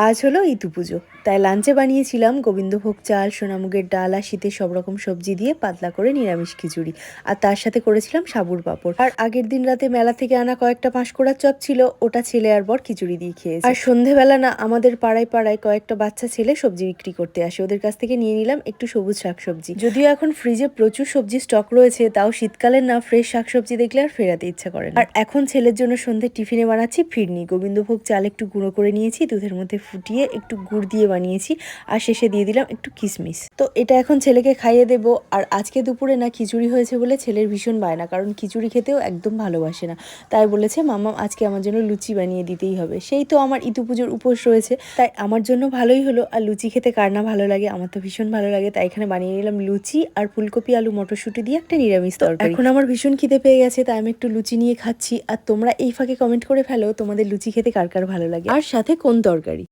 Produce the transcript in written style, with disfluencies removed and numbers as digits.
আজ হলো ইতু পুজো, তাই লাঞ্চে বানিয়েছিলাম গোবিন্দভোগ চাল, সোনামুগের ডাল আর শীতের সব রকম সবজি দিয়ে পাতলা করে নিরামিষ খিচুড়ি। আর তার সাথে করেছিলাম সাবুর পাঁপড়। আর আগের দিন রাতে মেলা থেকে আনা কয়েকটা পাঁশকুড়ার চপ ছিল, ওটা ছেলে আর বর খিচুড়ি দিয়ে খেয়েছে। আর সন্ধেবেলা না আমাদের পাড়ায় পাড়ায় কয়েকটা বাচ্চা ছেলে সবজি বিক্রি করতে আসে, ওদের কাছ থেকে নিয়ে নিলাম একটু সবুজ শাকসবজি। যদিও এখন ফ্রিজে প্রচুর সবজি স্টক রয়েছে, তাও শীতকালের না ফ্রেশ শাকসবজি দেখলে আর ফেরাতে ইচ্ছা করে না। আর এখন ছেলের জন্য সন্ধ্যে টিফিনে বানাচ্ছি ফিরনি। গোবিন্দভোগ চাল একটু গুঁড়ো করে নিয়েছি, দুধের মধ্যে ফুটিয়ে একটু গুড় দিয়ে বানিয়েছি, আর শেষে দিয়ে দিলাম একটু কিশমিশ। তো এটা এখন ছেলেকে খাইয়ে দেব। আর আজকে দুপুরে না খিচুড়ি হয়েছে বলে ছেলের ভীষণ বায়না, কারণ খিচুড়ি খেতেও একদম ভালোবাসে না। তাই বলেছে মাম্মাম আজকে আমার জন্য লুচি বানিয়ে দিতেই হবে। সেই তো আমার ইতু পুজোর উপোস রয়েছে, তাই আমার জন্য ভালোই হলো। আর লুচি খেতে কার না ভালো লাগে, আমার তো ভীষণ ভালো লাগে। তাই এখানে বানিয়ে নিলাম লুচি আর ফুলকপি আলু মটরশুঁটি দিয়ে একটা নিরামিষ তরকারি। এখন আমার ভীষণ খিদে পেয়ে গেছে, তাই আমি একটু লুচি নিয়ে খাচ্ছি। আর তোমরা এই ফাঁকে কমেন্ট করে ফেলো তোমাদের লুচি খেতে কার কার ভালো লাগে আর সাথে কোন তরকারি।